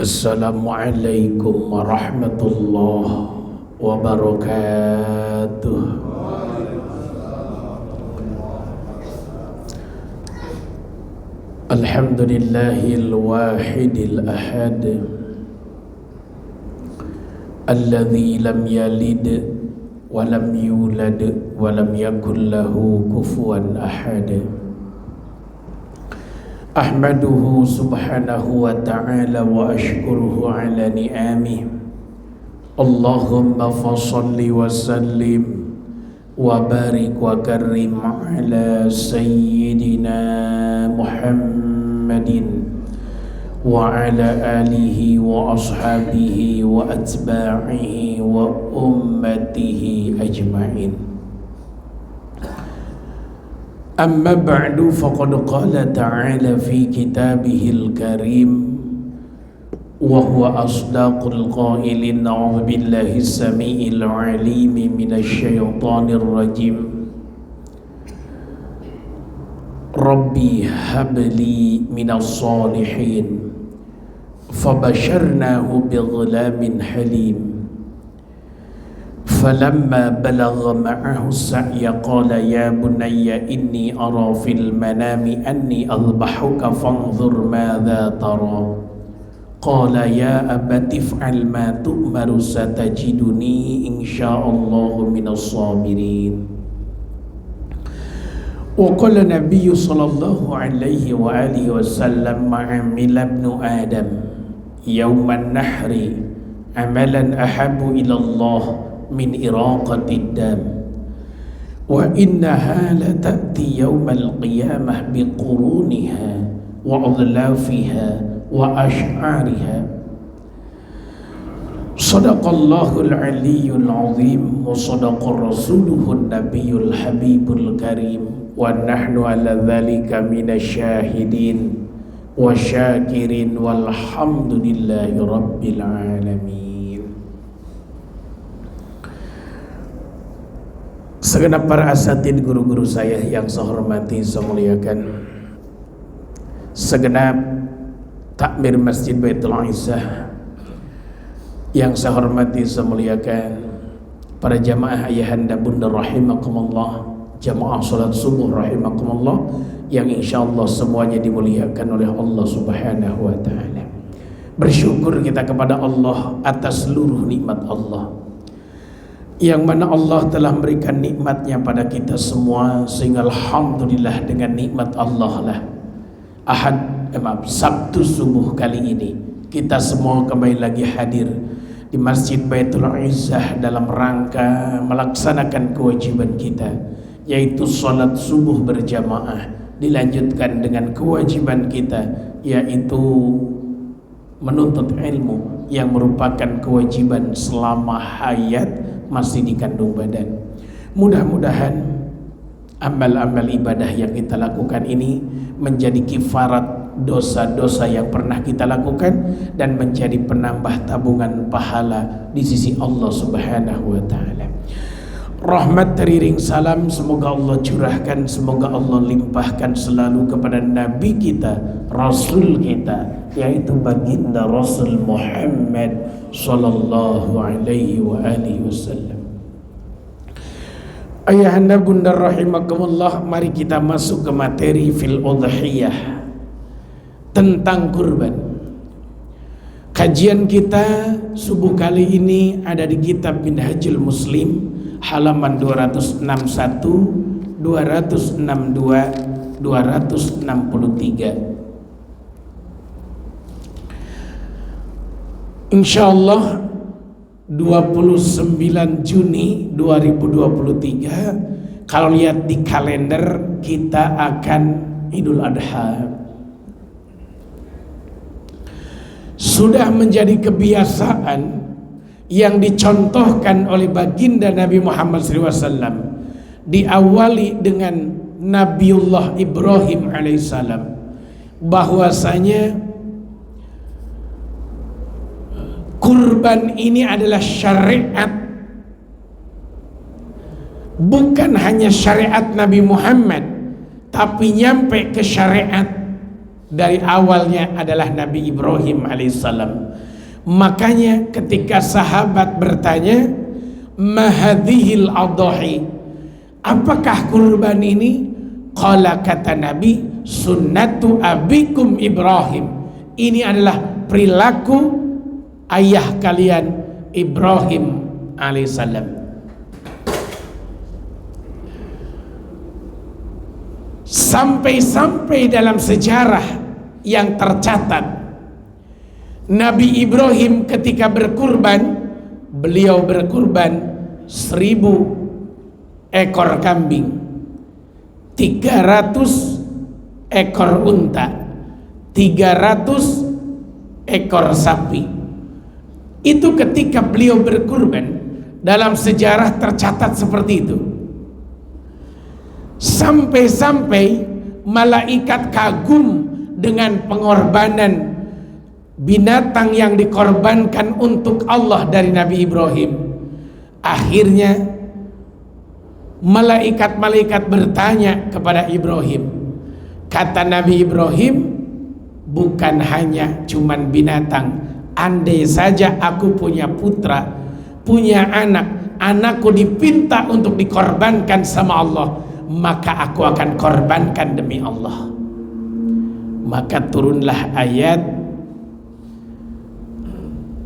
Assalamualaikum warahmatullahi wabarakatuh. Alhamdulillahil wahidil ahad alladzi lam yalid wa lam yulad wa lam yakul lahu kufuwan ahad. Ahmaduhu subhanahu wa ta'ala wa ashkuruhu ala ni'amih. Allahumma fasalli wa sallim wa barik wa karim ala sayyidina Muhammadin wa ala alihi wa ashabihi wa atba'ihi wa ummatihi ajma'in. Amma ba'du faqad qala ta'ala fi kitabihil karim wa huwa asdaqul qailin a'udzu billahi samii'il 'aliim minasy syaithaanir rajiim. Rabbi habli minas shalihin fabasharnahu bighulamin halim. فلما بلغ معه السعي قال يا بني إني أرى في المنام أني أذبحك فانظر ماذا ترى قال يا أبت افعل ما تؤمر ستجدني إن شاء الله من الصابرين. وقال النبي صلى الله عليه وآله وسلم عمل ابن آدم يوم النحر عملا أحب إلى الله min iraqatid dam wa innaha la ta'ti yawmal qiyamah biquruniha wa adlafiha wa ash'ariha. Sadaqallahul aliyyul azim wa sadaqa rasuluhun nabiyyul habibul karim wa nahnu ala dhalika minasyahidin wa syakirin walhamdulillahi rabbil alamin. Segenap para asatid guru-guru saya yang saya hormati, saya muliakan, segenap takmir Masjid Baitul Izzah yang saya hormati, saya muliakan, para jamaah ayahanda bunda rahimakumullah, jamaah salat subuh rahimakumullah, yang insyaallah semuanya dimuliakan oleh Allah Subhanahu wa taala. Bersyukur kita kepada Allah atas seluruh nikmat Allah, yang mana Allah telah memberikan nikmatnya pada kita semua, sehingga alhamdulillah dengan nikmat Allah lah Sabtu subuh kali ini kita semua kembali lagi hadir di Masjid Baitul Izzah dalam rangka melaksanakan kewajiban kita, yaitu salat subuh berjamaah, dilanjutkan dengan kewajiban kita, yaitu menuntut ilmu yang merupakan kewajiban selama hayat masih dikandung badan. Mudah-mudahan amal-amal ibadah yang kita lakukan ini menjadi kifarat dosa-dosa yang pernah kita lakukan dan menjadi penambah tabungan pahala di sisi Allah Subhanahu wa taala. Rahmat teriring salam semoga Allah curahkan, semoga Allah limpahkan selalu kepada Nabi kita, Rasul kita, yaitu baginda Rasul Muhammad sallallahu alaihi wa alihi wasallam. Ayahanda bunda rahimakumullah, mari kita masuk ke materi fil udhiyah, tentang kurban. Kajian kita subuh kali ini ada di kitab Minhajul Muslim halaman 261, 262, 263. Insyaallah 29 Juni 2023, kalau lihat di kalender kita akan Idul Adha. Sudah menjadi kebiasaan yang dicontohkan oleh baginda Nabi Muhammad SAW, diawali dengan Nabiullah Ibrahim alaihissalam, bahwasanya kurban ini adalah syariat, bukan hanya syariat Nabi Muhammad, tapi nyampe ke syariat dari awalnya adalah Nabi Ibrahim alaihissalam. Makanya ketika sahabat bertanya, mahadhil adhahi, apakah kurban ini? Qala, kata Nabi, sunnatu abikum Ibrahim, ini adalah perilaku ayah kalian Ibrahim alaihissalam. Sampai-sampai dalam sejarah yang tercatat, Nabi Ibrahim ketika berkurban, beliau berkurban 1000 ekor kambing, 300 ekor unta, 300 ekor sapi. Itu ketika beliau berkurban, dalam sejarah tercatat seperti itu. Sampai-sampai malaikat kagum dengan pengorbanan binatang yang dikorbankan untuk Allah dari Nabi Ibrahim. Akhirnya malaikat-malaikat bertanya kepada Ibrahim. Kata Nabi Ibrahim, bukan hanya cuman binatang, andai saja aku punya putra, punya anak, anakku dipinta untuk dikorbankan sama Allah, maka aku akan korbankan demi Allah. Maka turunlah ayat,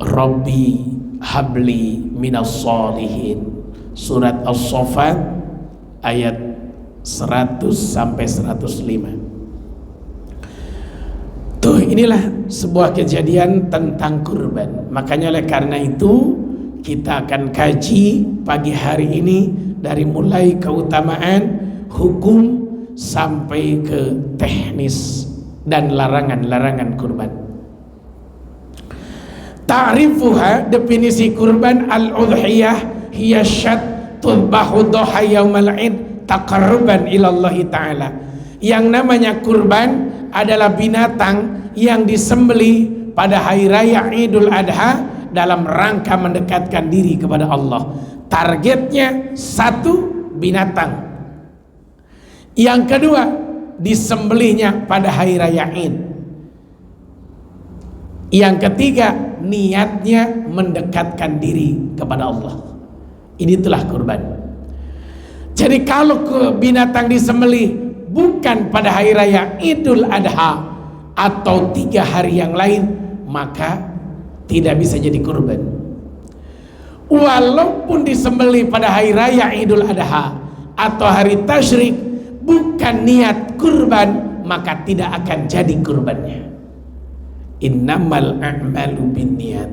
Rabbi habli minas sholihin, surat As-Saffat ayat 100 sampai 105. Tuh, inilah sebuah kejadian tentang kurban. Makanya oleh karena itu kita akan kaji pagi hari ini dari mulai keutamaan, hukum sampai ke teknis dan larangan-larangan kurban. Ta'rifuha, definisi kurban, al-udhiyah hiya syat tudbahu duha yaumal id taqarruban ilallahi ta'ala. Yang namanya kurban adalah binatang yang disembelih pada hari raya Idul Adha dalam rangka mendekatkan diri kepada Allah. Targetnya satu, binatang. Yang kedua, disembelihnya pada hari raya Id. Yang ketiga, niatnya mendekatkan diri kepada Allah. Ini telah kurban. Jadi kalau binatang disembelih bukan pada hari raya Idul Adha atau 3 hari yang lain, maka tidak bisa jadi kurban. Walaupun disembelih pada hari raya Idul Adha atau hari tasyrik, bukan niat kurban, maka tidak akan jadi kurbannya. Innamal a'malu binniyat,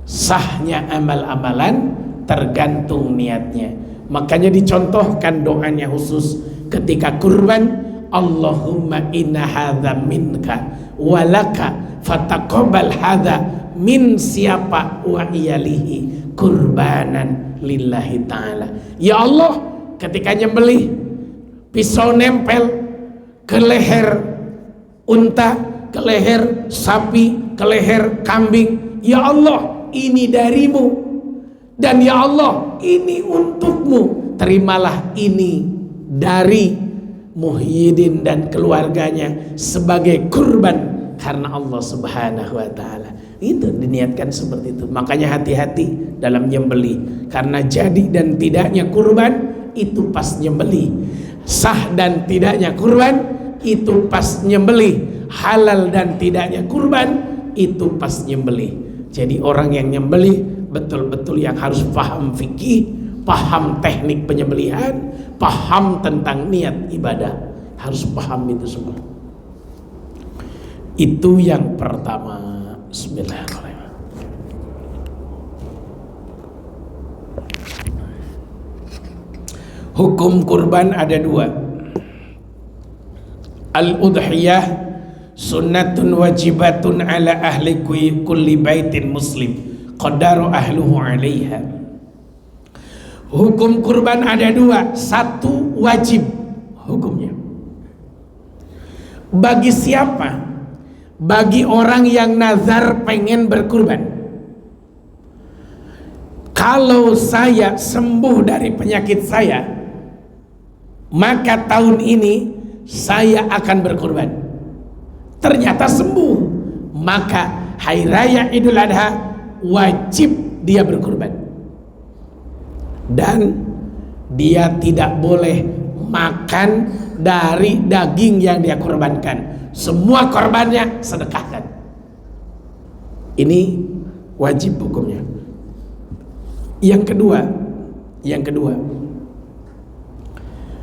sahnya amal-amalan tergantung niatnya. Makanya dicontohkan doanya khusus ketika kurban, Allahumma inna hadza minka walaka fataqabbal hadza min siapa wa iyalihi kurbanan lillahi ta'ala. Ya Allah, ketika nyembelih, pisau nempel ke leher unta, ke leher sapi, ke leher kambing. Ya Allah, ini darimu, dan ya Allah, ini untukmu. Terimalah ini dari Muhyiddin dan keluarganya sebagai kurban karena Allah Subhanahu wa ta'ala. Itu diniatkan seperti itu. Makanya hati-hati dalam nyembelih, karena jadi dan tidaknya kurban itu pas nyembelih, sah dan tidaknya kurban itu pas nyembelih, halal dan tidaknya kurban itu pas nyembelih. Jadi orang yang nyembelih betul-betul yang harus paham fikih, paham teknik penyembelihan, paham tentang niat ibadah, harus paham itu semua. Itu yang pertama. Bismillahirrahmanirrahim. Hukum kurban ada 2. Al-udhiyah sunnatun wajibatun ala ahli kulli baitin muslim qadaru ahluhu alaiha. Hukum kurban ada 2. 1 wajib hukumnya. Bagi siapa? Bagi orang yang nazar pengen berkurban. Kalau saya sembuh dari penyakit saya, maka tahun ini saya akan berkurban. ternyata sembuh, maka hari raya Idul Adha wajib dia berkurban, dan dia tidak boleh makan dari daging yang dia korbankan. Semua korbannya sedekahkan. Ini wajib hukumnya. Yang kedua,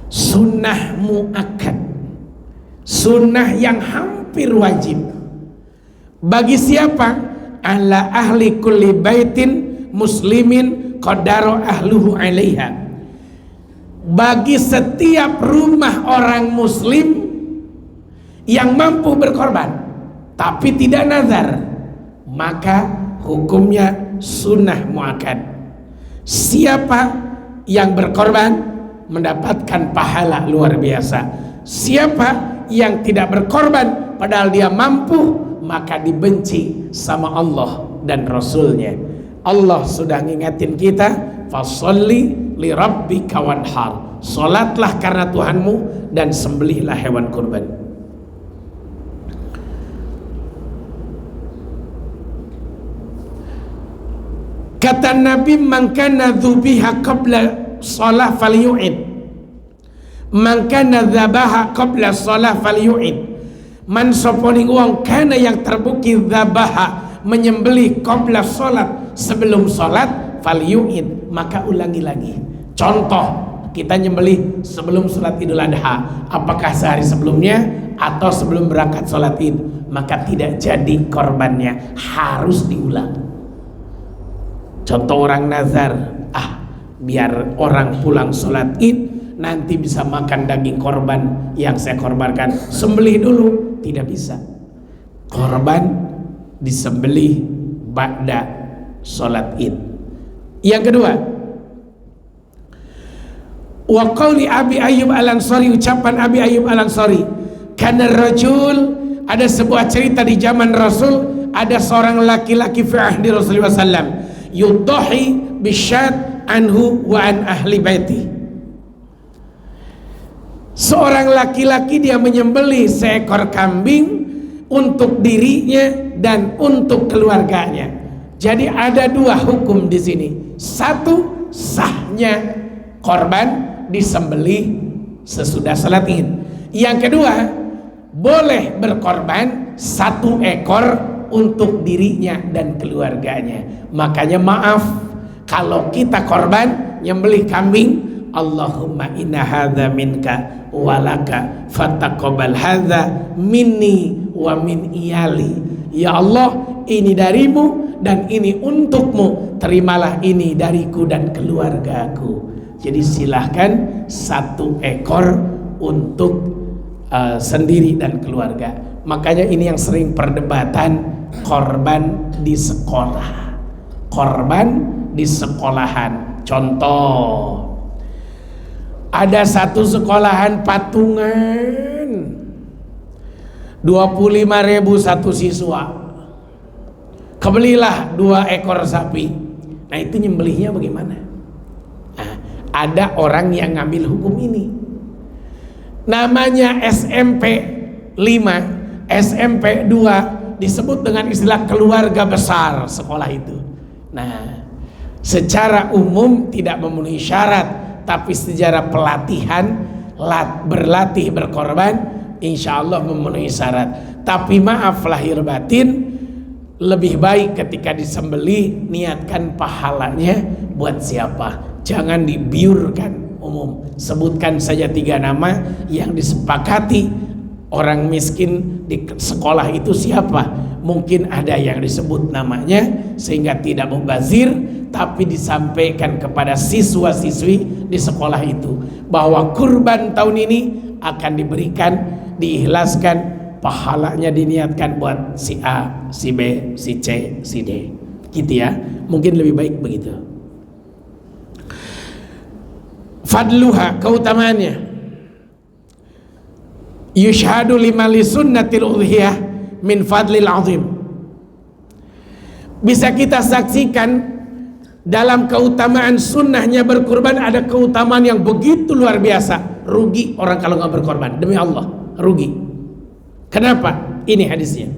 sunnah muakkad, sunnah yang hampir wajib. Bagi siapa? Ala ahli kulli baitin muslimin qadaro ahluhu alaiha. Bagi setiap rumah orang muslim yang mampu berkorban tapi tidak nazar, maka hukumnya sunnah muakkad. Siapa yang berkorban mendapatkan pahala luar biasa. Siapa yang tidak berkorban padahal dia mampu, maka dibenci sama Allah dan Rasulnya. Allah sudah ngingetin kita, fasholli li rabbika wanhar, salatlah karena Tuhanmu dan sembelihlah hewan kurban. Kata Nabi, man kana dzubiha qabla shalah falyu'id, man kana dzabaha qabla shalah falyu'id. Man soponing uang kana yang terbukti dzabaha, menyembelih qabla sholat, sebelum sholat, falyu'id, maka ulangi lagi. Contoh, kita nyembelih sebelum sholat Idul Adha, apakah sehari sebelumnya atau sebelum berangkat sholat Id, maka tidak jadi korbannya, harus diulang. Contoh orang nazar, biar orang pulang sholat Id nanti bisa makan daging korban yang saya korbankan, sembelih dulu. Tidak bisa. Korban disembelih ba'da sholat Id. Yang kedua, wa qauli Abi Ayyub Al-Ansari, ucapan Abi Ayyub Al-Ansari, kana rajul, ada sebuah cerita di zaman Rasul, ada seorang laki-laki fi ahdi Rasulullah sallam, yudahi bisyat anhu wa an ahli baiti. Seorang laki-laki dia menyembelih seekor kambing untuk dirinya dan untuk keluarganya. Jadi ada dua hukum di sini. Satu, sahnya korban disembelih sesudah salat Id. Yang kedua, boleh berkorban satu ekor untuk dirinya dan keluarganya. Makanya maaf kalau kita korban nyembelih kambing, Allahumma inna hadza minka walaka fataqabbal hadza minni wa min iyali. Ya Allah, ini darimu dan ini untukmu, terimalah ini dariku dan keluargaku. Jadi silahkan satu ekor untuk sendiri dan keluarga. Makanya ini yang sering perdebatan, korban di sekolah, korban di sekolahan. Contoh, ada satu sekolahan patungan 25.000 satu siswa, kebelilah 2 ekor sapi. Nah itu nyembelihnya bagaimana? Nah, ada orang yang ngambil hukum ini, namanya SMP 5, SMP 2, disebut dengan istilah keluarga besar sekolah itu. Nah secara umum tidak memenuhi syarat, tapi sejarah pelatihan, berlatih berkorban, insya Allah memenuhi syarat. Tapi maaf lahir batin, lebih baik ketika disembelih niatkan pahalanya buat siapa, jangan dibiurkan umum. Sebutkan saja 3 nama yang disepakati orang miskin di sekolah itu siapa. Mungkin ada yang disebut namanya sehingga tidak mubazir, tapi disampaikan kepada siswa-siswi di sekolah itu bahwa kurban tahun ini akan diberikan, diikhlaskan, pahalanya diniatkan buat si A, si B, si C, si D, gitu ya. Mungkin lebih baik begitu. Fadluha, keutamaannya, yushhadu lima li sunnatil udhiyah min fadlil azim. Bisa kita saksikan dalam keutamaan sunnahnya berkorban, ada keutamaan yang begitu luar biasa. Rugi orang kalau nggak berkorban, demi Allah rugi. Kenapa? Ini hadisnya.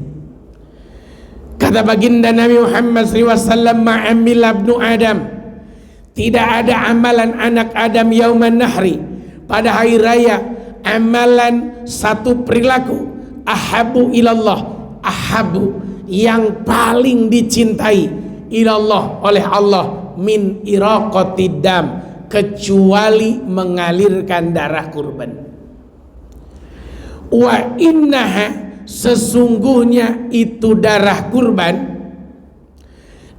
Kata baginda Nabi Muhammad SAW, ma'amila ibnu Adam, tidak ada amalan anak Adam yauman nahri, pada hari raya, amalan satu perilaku, ahabu ilallah, ahabu yang paling dicintai, ilallah oleh Allah, min iraqatid dam, kecuali mengalirkan darah kurban. Wa innaha, sesungguhnya itu darah kurban,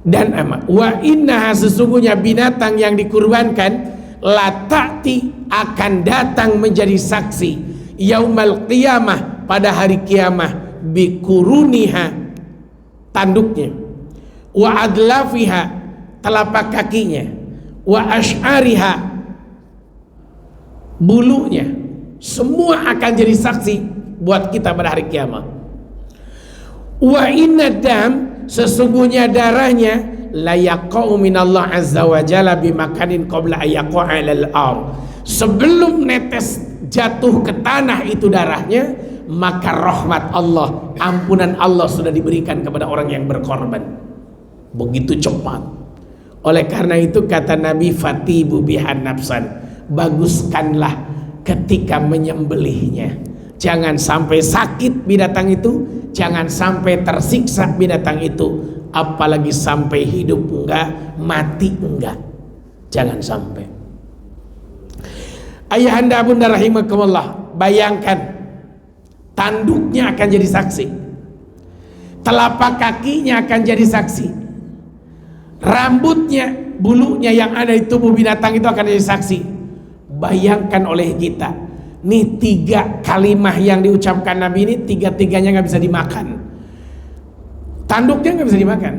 dan wa innaha, sesungguhnya binatang yang dikurbankan, la ta'ti, akan datang menjadi saksi, yaumal qiyamah, pada hari kiamah, bikuruniha, tanduknya, wa adlafiha, telapak kakinya, wa ash'ariha, bulunya, semua akan jadi saksi buat kita pada hari kiamat. Wa inna dam, sesungguhnya darahnya, la yaqa'u minallah azza wa jalla bimakanin qabla ayaqa'a alal ard, sebelum netes jatuh ke tanah itu darahnya, maka rahmat Allah, ampunan Allah sudah diberikan kepada orang yang berkorban begitu cepat. Oleh karena itu kata Nabi, fatibu bihan nafsan, baguskanlah ketika menyembelihnya. Jangan sampai sakit binatang itu, jangan sampai tersiksa binatang itu, apalagi sampai hidup enggak, mati enggak, jangan sampai. Ayahanda bunda rahimakumullah, bayangkan tanduknya akan jadi saksi, telapak kakinya akan jadi saksi, rambutnya, bulunya yang ada di tubuh binatang itu akan jadi saksi. Bayangkan oleh kita, nih 3 kalimah yang diucapkan Nabi ini, 3-tiganya nggak bisa dimakan. Tanduknya nggak bisa dimakan,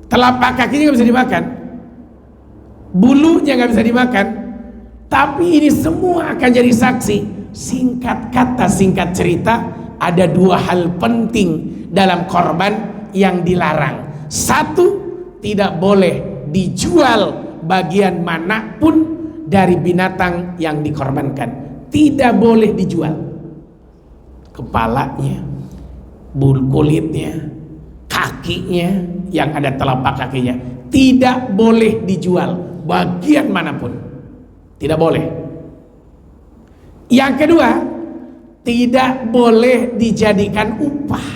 telapak kakinya nggak bisa dimakan, bulunya nggak bisa dimakan, tapi ini semua akan jadi saksi. Singkat kata, singkat cerita, ada 2 hal penting dalam korban yang dilarang. 1, tidak boleh dijual bagian manapun dari binatang yang dikorbankan. Tidak boleh dijual kepalanya, bulu kulitnya, kakinya, yang ada telapak kakinya, tidak boleh dijual bagian manapun, tidak boleh. Yang kedua, tidak boleh dijadikan upah.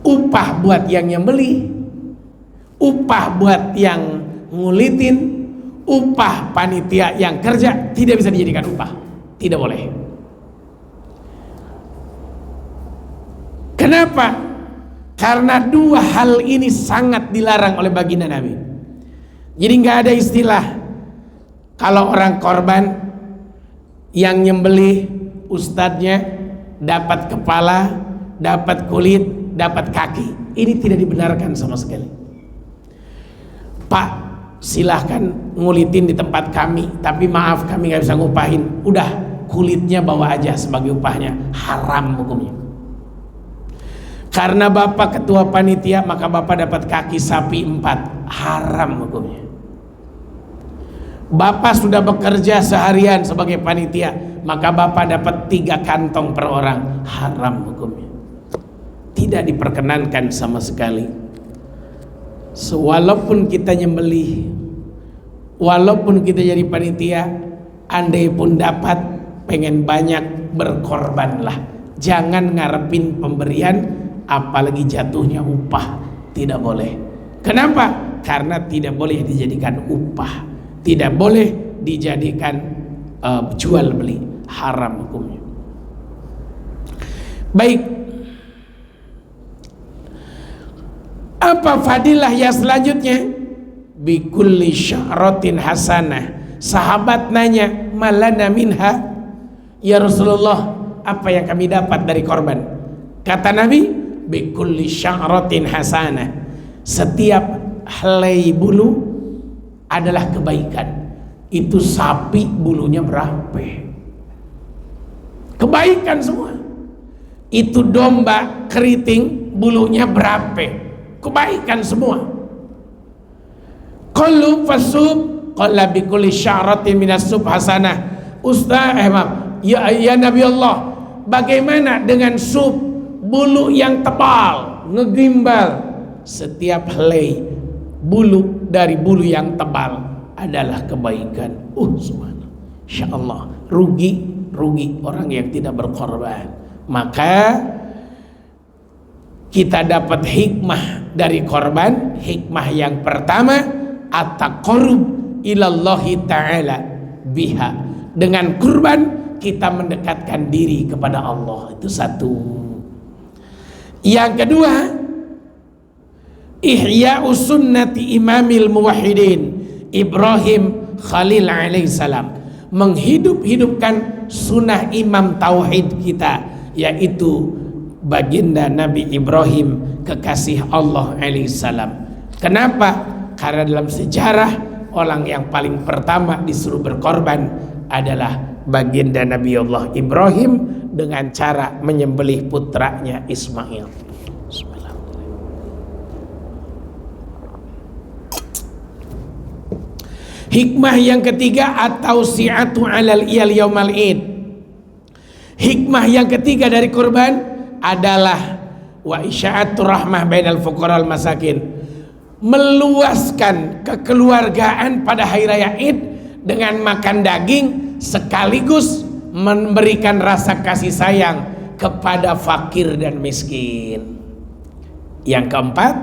Upah buat yang nyembeli, upah buat yang ngulitin, upah panitia yang kerja, tidak bisa dijadikan upah, tidak boleh. Kenapa? Karena 2 hal ini sangat dilarang oleh baginda Nabi. Jadi nggak ada istilah kalau orang korban yang nyembelih, ustadznya dapat kepala, dapat kulit, dapat kaki. Ini tidak dibenarkan sama sekali. Pak, silahkan ngulitin di tempat kami, tapi maaf kami nggak bisa ngupahin. Udah, kulitnya bawa aja sebagai upahnya. Haram hukumnya. Karena bapak ketua panitia, maka bapak dapat kaki sapi 4. Haram hukumnya. Bapak sudah bekerja seharian sebagai panitia, maka bapak dapat 3 kantong per orang. Haram hukumnya. Tidak diperkenankan sama sekali. Walaupun kita nyembelih, walaupun kita jadi panitia, andai pun dapat, pengen banyak, berkorbanlah. Jangan ngarepin pemberian, apalagi jatuhnya upah. Tidak boleh. Kenapa? Karena tidak boleh dijadikan upah, tidak boleh dijadikan jual beli. Haram hukumnya. Baik, apa fadilah yang selanjutnya? Bikulli sya'ratin hasanah. Sahabat nanya, malana minha, ya Rasulullah, apa yang kami dapat dari korban? Kata Nabi, bikulli sya'ratin hasanah, setiap helai bulu adalah kebaikan. Itu sapi bulunya berapa? Kebaikan semua. Itu domba keriting bulunya berapa? Kebaikan semua. Qalu fasub, qala bikulli sya'ratin minas sub hasanah. Ya Nabi Allah, Bagaimana dengan sup bulu yang tebal, ngegimbal? Setiap helai bulu dari bulu yang tebal adalah kebaikan. Subhanallah. Insyaallah rugi orang yang tidak berkorban. Maka kita dapat hikmah dari korban. Hikmah yang pertama, at-taqarrub ilallahi ta'ala biha. Dengan kurban kita mendekatkan diri kepada Allah. Itu satu. Yang kedua, ihya'us sunnati imamil muwahhidin Ibrahim Khalil alaihissalam, menghidupkan sunnah imam tauhid kita, yaitu baginda Nabi Ibrahim kekasih Allah alaihissalam. Kenapa? Karena dalam sejarah orang yang paling pertama disuruh berkorban adalah baginda Nabi Allah Ibrahim dengan cara menyembelih putranya Ismail. Hikmah yang ketiga, at-tausi'atu 'alal iyal yaumal id. Hikmah yang ketiga dari kurban adalah wa isya'atur rahmah bainal fuqara wal masakin, meluaskan kekeluargaan pada hari raya Id dengan makan daging sekaligus memberikan rasa kasih sayang kepada fakir dan miskin. Yang keempat,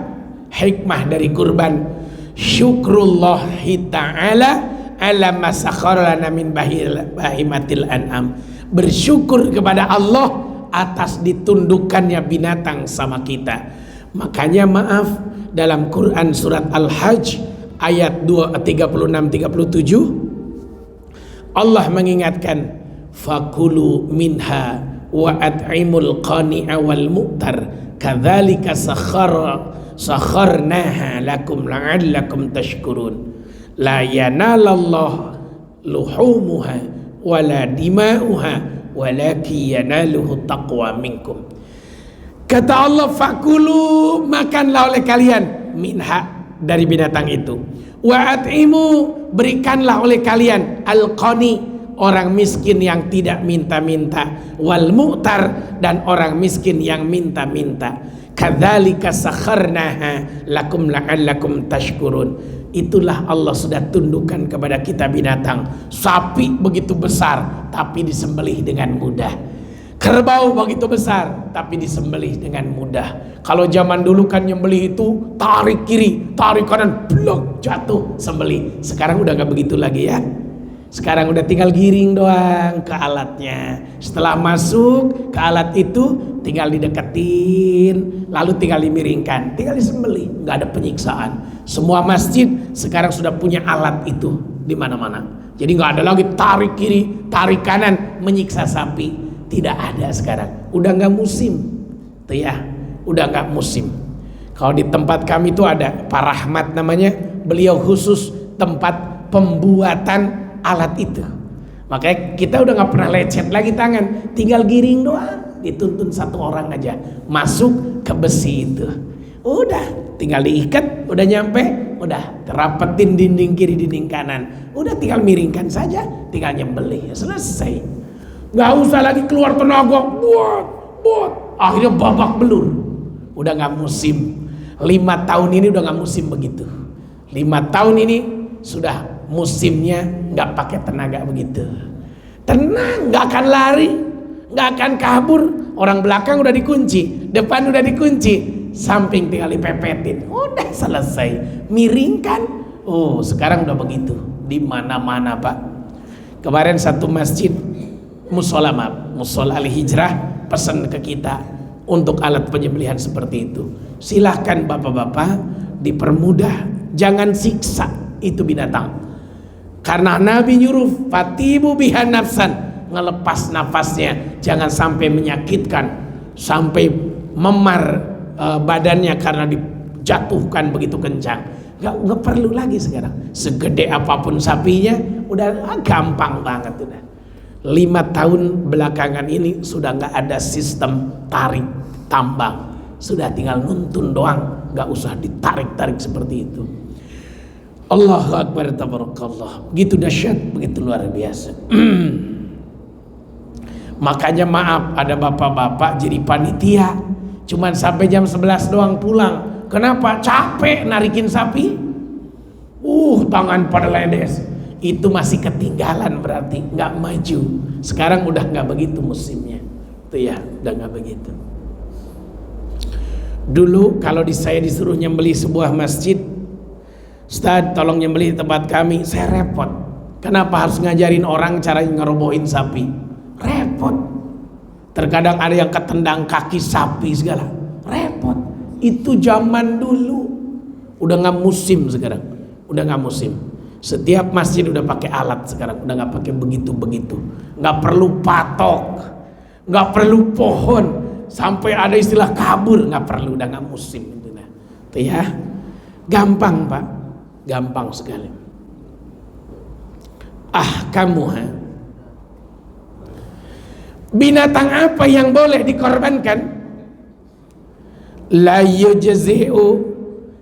hikmah dari kurban, syukrullahi ta'ala ala ma sakhkhara lana min bahimatil an'am, bersyukur kepada Allah atas ditundukkannya binatang sama kita. Makanya maaf, dalam Quran surat Al-Hajj ayat 36-37 Allah mengingatkan, fakulu minha wa at'imul qani'a wal mu'tar kadzalika sakharnaha lakum la'allakum tashkurun la yanalallahu luhumuha wala dima'uha walaki yanaluhu taqwa minkum. Kata Allah, fakulu, makanlah oleh kalian, minha, dari binatang itu, wa at'imu, berikanlah oleh kalian, al-qani, orang miskin yang tidak minta-minta, wal mu'tar, dan orang miskin yang minta-minta. Kadzalika sakharnaha lakum la'allakum tashkurun. Itulah Allah sudah tundukkan kepada kita binatang. Sapi begitu besar tapi disembelih dengan mudah. Kerbau begitu besar tapi disembelih dengan mudah. Kalau zaman dulu kan nyembelih itu tarik kiri, tarik kanan, blok, jatuh, sembelih. Sekarang udah gak begitu lagi ya. Sekarang udah tinggal giring doang ke alatnya. Setelah masuk ke alat itu tinggal dideketin, lalu tinggal dimiringkan, tinggal disembelih, nggak ada penyiksaan. Semua masjid sekarang sudah punya alat itu di mana-mana. Jadi nggak ada lagi tarik kiri, tarik kanan, menyiksa sapi. Tidak ada sekarang. Udah nggak musim, tuh ya. Udah nggak musim. Kalau di tempat kami itu ada Pak Rahmat namanya, beliau khusus tempat pembuatan alat itu. Makanya kita udah nggak pernah lecet lagi tangan, tinggal giring doang, dituntun satu orang aja masuk ke besi itu. Udah tinggal diikat, udah nyampe, udah rapetin dinding kiri, dinding kanan, udah tinggal miringkan saja, tinggal nyembelih, selesai. Nggak usah lagi keluar tenaga, buat, akhirnya babak belur. Udah nggak musim. 5 tahun ini udah nggak musim begitu. 5 tahun ini sudah musimnya nggak pakai tenaga begitu. Tenang, nggak akan lari, nggak akan kabur. Orang belakang udah dikunci, depan udah dikunci, samping tinggal dipepetin, udah selesai. Miringkan. Oh, sekarang udah begitu di mana-mana Pak. Kemarin satu masjid musola Al-Hijrah pesan ke kita untuk alat penyembelihan seperti itu. Silahkan bapak-bapak dipermudah, jangan siksa itu binatang. Karena Nabi nyuruh fatibu bihan nafsan, ngelepas nafasnya, jangan sampai menyakitkan, sampai memar badannya karena dijatuhkan begitu kencang. Nggak perlu lagi sekarang. Segede apapun sapinya, udah gampang banget udah. 5 tahun belakangan ini sudah nggak ada sistem tarik tambang, sudah tinggal nuntun doang, nggak usah ditarik-tarik seperti itu. Allahu Akbar, tabarakallah. Begitu dahsyat, begitu luar biasa. Makanya maaf, ada bapak-bapak jadi panitia cuman sampai jam 11 doang pulang. Kenapa? Capek narikin sapi. Tangan pada ledes. Itu masih ketinggalan, berarti nggak maju. Sekarang udah nggak begitu musimnya. Itu ya, udah nggak begitu. Dulu kalau saya disuruh nyembeli sebuah masjid, Ustaz tolong nyembeli tempat kami, saya repot. Kenapa harus ngajarin orang cara ngerobohin sapi? Repot. Terkadang ada yang ketendang kaki sapi segala. Repot. Itu zaman dulu. Udah nggak musim sekarang. Udah nggak musim. Setiap masjid udah pakai alat sekarang. Udah nggak pakai begitu-begitu. Nggak perlu patok. Nggak perlu pohon. Sampai ada istilah kabur. Nggak perlu. Udah nggak musim. Itu ya. Gampang Pak. Gampang sekali. Kamu binatang apa yang boleh dikorbankan? La yujzi'u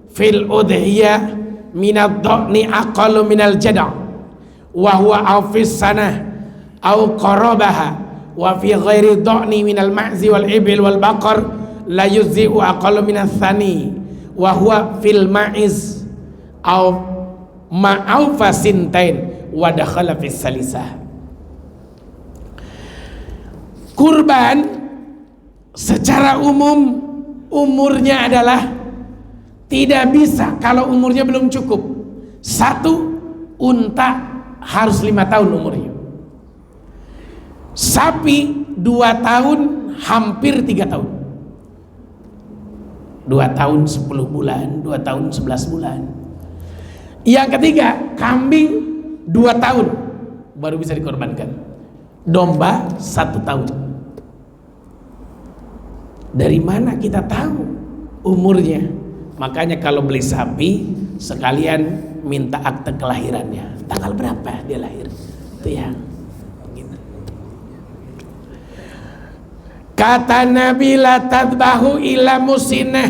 fil udhiyah minad dha'ni aqallu minal jada' wa huwa afis sanah au qarabaha wa fi ghairi dha'ni minal ma'zi wal ibil wal baqar la yujzi'u aqallu minas thani wa huwa fil ma'iz au ma'aufa sintain wa dakhala fis salisah. Kurban secara umum umurnya adalah tidak bisa kalau umurnya belum cukup. 1 unta harus 5 tahun umurnya. Sapi 2 tahun hampir 3 tahun. 2 tahun 10 bulan, 2 tahun 11 bulan. Yang ketiga, kambing 2 tahun baru bisa dikorbankan. Domba 1 tahun. Dari mana kita tahu umurnya? Makanya kalau beli sapi sekalian minta akte kelahirannya. Tanggal berapa dia lahir? Itu ya. Gitu. Kata Nabi la tadbahu illa musinah.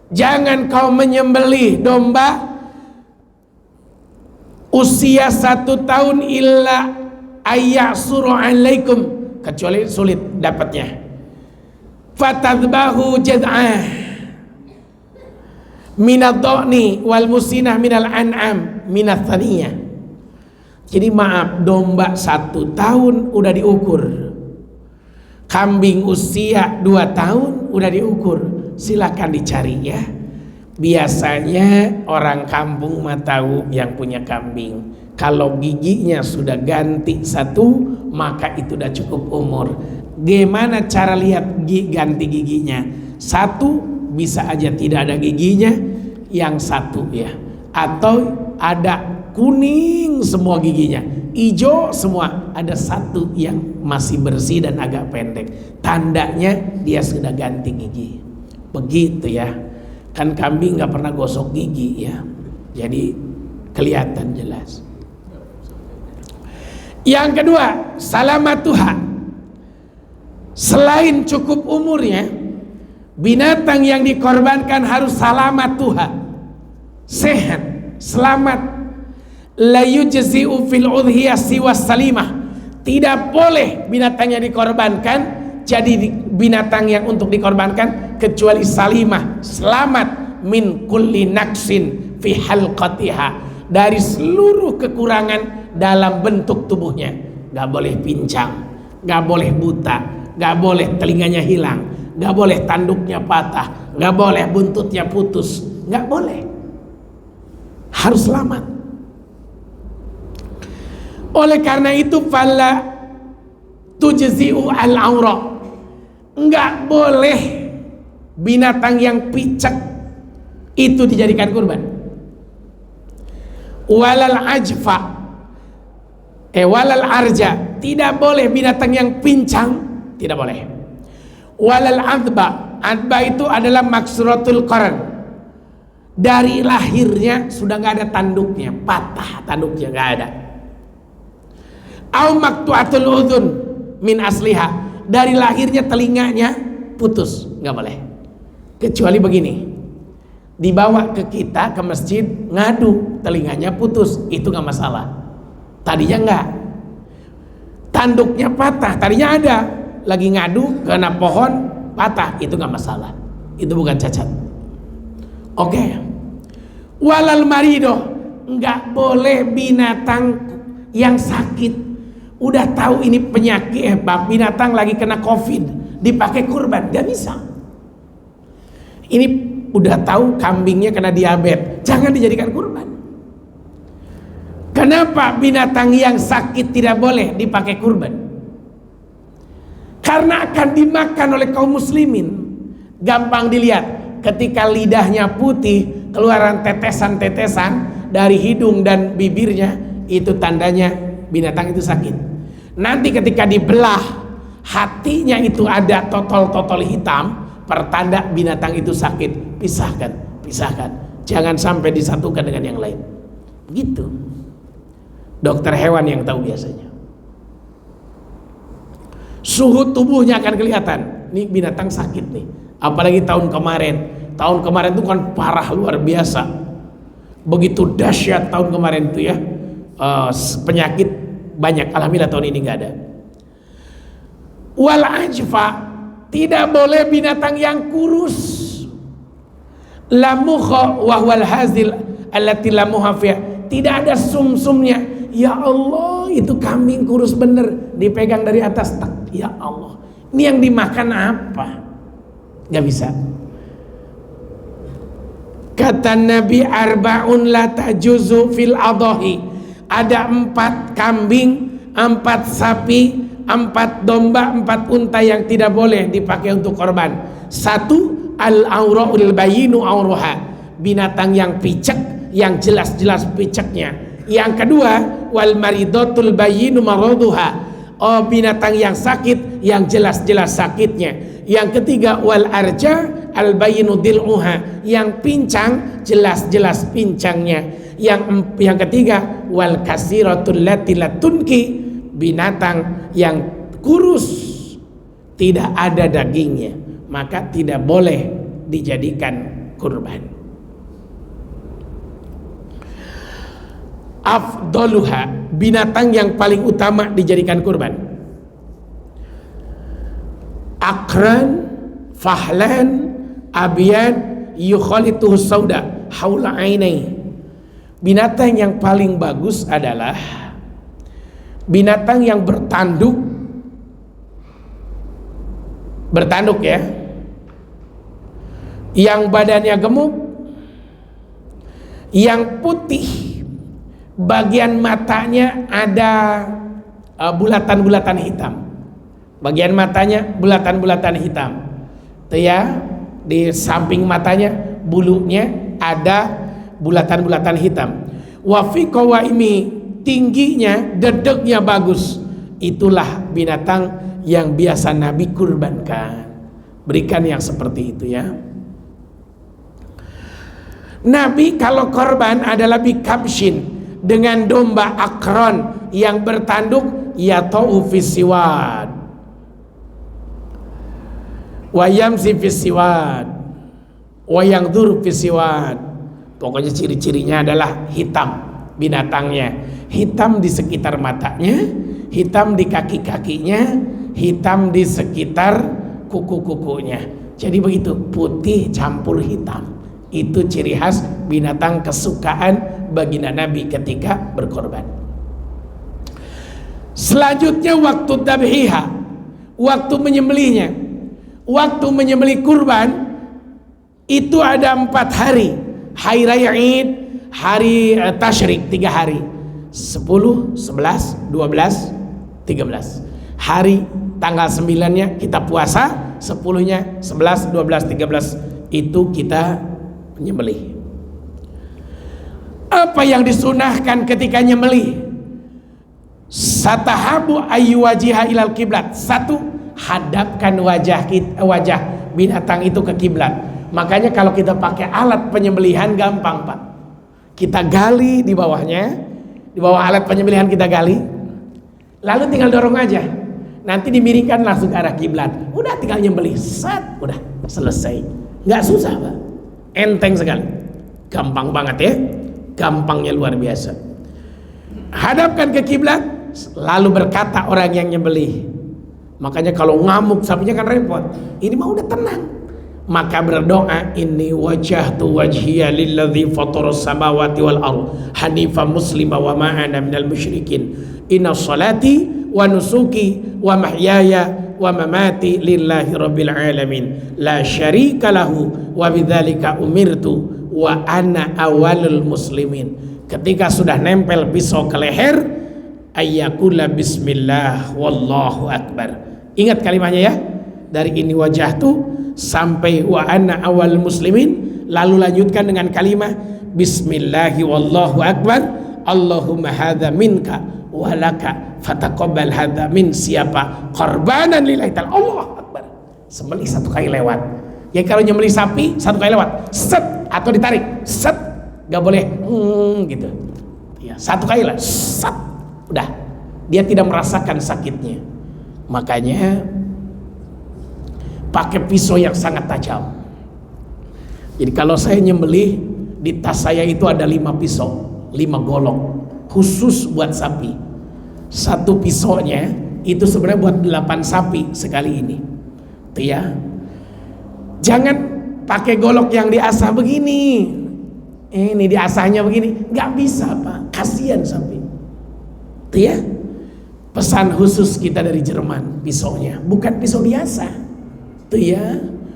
Jangan kau menyembelih domba usia 1 tahun illa ayyasuru alaikum, kecuali sulit dapatnya. Fatadbahu jad'ah minad dha'ni wal musinah minal an'am minat thaniyah. Jadi maaf, domba 1 tahun udah diukur, kambing usia 2 tahun udah diukur. Silakan dicari ya. Biasanya orang kampung mah tahu yang punya kambing. Kalau giginya sudah ganti 1, maka itu udah cukup umur. Gimana cara lihat ganti giginya? 1 bisa aja tidak ada giginya, yang 1 ya. Atau ada kuning semua giginya, hijau semua, ada 1 yang masih bersih dan agak pendek. Tandanya dia sudah ganti gigi. Begitu ya. Kan kambing nggak pernah gosok gigi ya. Jadi kelihatan jelas. Yang kedua, salamatuha. Selain cukup umurnya, binatang yang dikorbankan harus salamatuha, sehat, selamat. La yujzi'u fil udhiyah siwas salimah. Tidak boleh binatangnya dikorbankan jadi binatang yang untuk dikorbankan kecuali salimah, selamat, min kulli naksin fi halqatiha, dari seluruh kekurangan dalam bentuk tubuhnya. Gak boleh pincang, gak boleh buta, gak boleh telinganya hilang, gak boleh tanduknya patah, gak boleh buntutnya putus, gak boleh. Harus selamat. Oleh karena itu fala tujzi'u al-aura. Enggak boleh binatang yang picek itu dijadikan kurban. Walal ajfa walal arja, tidak boleh binatang yang pincang, tidak boleh. Walal adba, adba itu adalah maksuratul qaran, dari lahirnya sudah nggak ada tanduknya, patah tanduknya nggak ada. Au maktuatul udhun min asliha, dari lahirnya telinganya putus, nggak boleh. Kecuali begini, dibawa ke kita ke masjid ngadu telinganya putus, itu nggak masalah. Tadinya enggak. tanduknya patah, tadinya ada, lagi ngadu kena pohon patah, itu nggak masalah, itu bukan cacat. Oke. Walal marido, nggak boleh binatang yang sakit, udah tahu ini penyakit, binatang lagi kena covid dipakai kurban, nggak bisa. Ini udah tahu kambingnya kena diabetes, jangan dijadikan kurban. Kenapa binatang yang sakit tidak boleh dipakai kurban? Karena akan dimakan oleh kaum muslimin. Gampang dilihat, ketika lidahnya putih, keluaran tetesan-tetesan dari hidung dan bibirnya, itu tandanya binatang itu sakit. Nanti ketika dibelah, hatinya itu ada totol-totol hitam, pertanda binatang itu sakit. Pisahkan, pisahkan. Jangan sampai disatukan dengan yang lain. Begitu. Dokter hewan yang tahu biasanya. Suhu tubuhnya akan kelihatan. Nih binatang sakit nih. Apalagi tahun kemarin. Tahun kemarin itu kan parah luar biasa. Begitu dahsyat tahun kemarin itu ya. Penyakit banyak. Alhamdulillah tahun ini nggak ada. Wal ajfa, tidak boleh binatang yang kurus. Lamukha wa huwal hazil allati lamuha fiha. Tidak ada sumsumnya. Ya Allah, itu kambing kurus bener, dipegang dari atas, tak. Ya Allah, ini yang dimakan apa? Gak bisa. Kata Nabi, arba'un la tajuzu fil adhahi. Ada 4 kambing, 4 sapi, 4 domba, 4 unta yang tidak boleh dipakai untuk korban. 1, al-aura'ul bayinu auruha, binatang yang picek, yang jelas-jelas piceknya. Yang kedua, wal maridatul bayyinu maraduha, binatang yang sakit, yang jelas-jelas sakitnya. Yang ketiga, wal arja al bayyinu dil'uha, yang pincang, jelas-jelas pincangnya. Yang ketiga, wal kasiratul lati latunki, binatang yang kurus, tidak ada dagingnya, maka tidak boleh dijadikan kurban. Afdaluha, binatang yang paling utama dijadikan kurban. Akran, fahlan, abyan, yukhalituhu sauda, haula ainai. Binatang yang paling bagus adalah binatang yang bertanduk ya, yang badannya gemuk, yang putih, bagian matanya ada bulatan-bulatan hitam. Bagian matanya bulatan-bulatan hitam. Tuh ya, di samping matanya bulunya ada bulatan-bulatan hitam. Wa fi qawaimi, tingginya, dedeknya bagus. Itulah binatang yang biasa Nabi kurbankan. Berikan yang seperti itu ya. Nabi kalau korban adalah bikabshin, dengan domba akron yang bertanduk, yata'u fisiwad wayamsi fisiwad wayangdur fisiwad. Pokoknya ciri-cirinya adalah hitam binatangnya, hitam di sekitar matanya, hitam di kaki-kakinya, hitam di sekitar kuku-kukunya. Jadi begitu, putih campur hitam. Itu ciri khas binatang kesukaan baginda Nabi ketika berkorban. Selanjutnya waktu dabhiha, waktu menyembelihnya. Waktu menyembelih kurban itu ada 4 hari. Hari raya Id, hari tasyrik 3 hari. 10, 11, 12, 13. Hari tanggal 9-nya kita puasa, 10-nya, 11, 12, 13 itu kita menyembelih. Apa yang disunahkan ketika nyembelih? Satahabu ayyuwajiha ilal kiblat. 1, hadapkan wajah binatang itu ke kiblat. Makanya kalau kita pakai alat penyembelihan gampang Pak. Kita gali di bawahnya, di bawah alat penyembelihan kita gali, lalu tinggal dorong aja. Nanti dimiringkan langsung ke arah kiblat. Udah tinggal nyembelih, set, udah selesai. Nggak susah Pak. Enteng sekali, gampang banget ya, gampangnya luar biasa. Hadapkan ke kiblat, Lalu berkata orang yang nyembelih, makanya kalau ngamuk sapinya kan repot. Ini mah udah tenang. Maka berdoa, inni wajjahtu wajhiya lilladzi fataras samawati wal ardh hanifan muslima wa ma ana minal musyrikin. Inna sholati wa nusuki wa mahyaya wa mamati lillahi rabbil alamin la syarika lahu wa bidzalika umirtu wa ana awalul muslimin. Ketika sudah nempel pisau ke leher, ayyakula bismillah wallahu akbar. Ingat kalimatnya ya, dari ini wajah tu sampai wa ana awal muslimin, lalu lanjutkan dengan kalimat bismillahi wallahu akbar, Allahumma hadza minka walaka fataqabbal hadza min siapa korbanan lillahi ta'ala. Allahu akbar. Sembelih satu kali lewat. Ya kalau nyembelih sapi satu kali lewat, set atau ditarik, set, gak boleh gitu. Ya, satu kali lah, set, udah. Dia tidak merasakan sakitnya. Makanya pakai pisau yang sangat tajam. Jadi kalau saya nyembelih, di tas saya itu ada 5 pisau, 5 golok khusus buat sapi. Satu pisaunya itu sebenarnya buat 8 sapi sekali ini. Tuh ya. Jangan pakai golok yang diasah begini. Ini diasahnya begini, nggak bisa Pak, kasihan sapi. Tuh ya. Pesan khusus kita dari Jerman, pisaunya bukan pisau biasa. Tuh ya,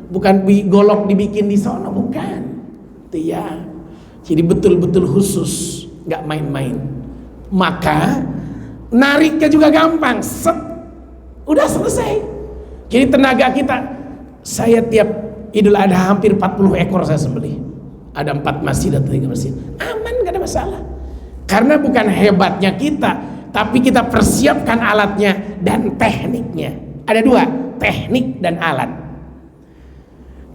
bukan golok dibikin di sana, bukan. Tuh ya. Jadi betul-betul khusus, nggak main-main. Maka nariknya juga gampang, set, udah selesai. Jadi tenaga kita, saya tiap Idul Adha hampir 40 ekor saya sembelih. Ada 4 masjid atau 3 masjid, aman, gak ada masalah. Karena bukan hebatnya kita, tapi kita persiapkan alatnya dan tekniknya. Ada 2, teknik dan alat.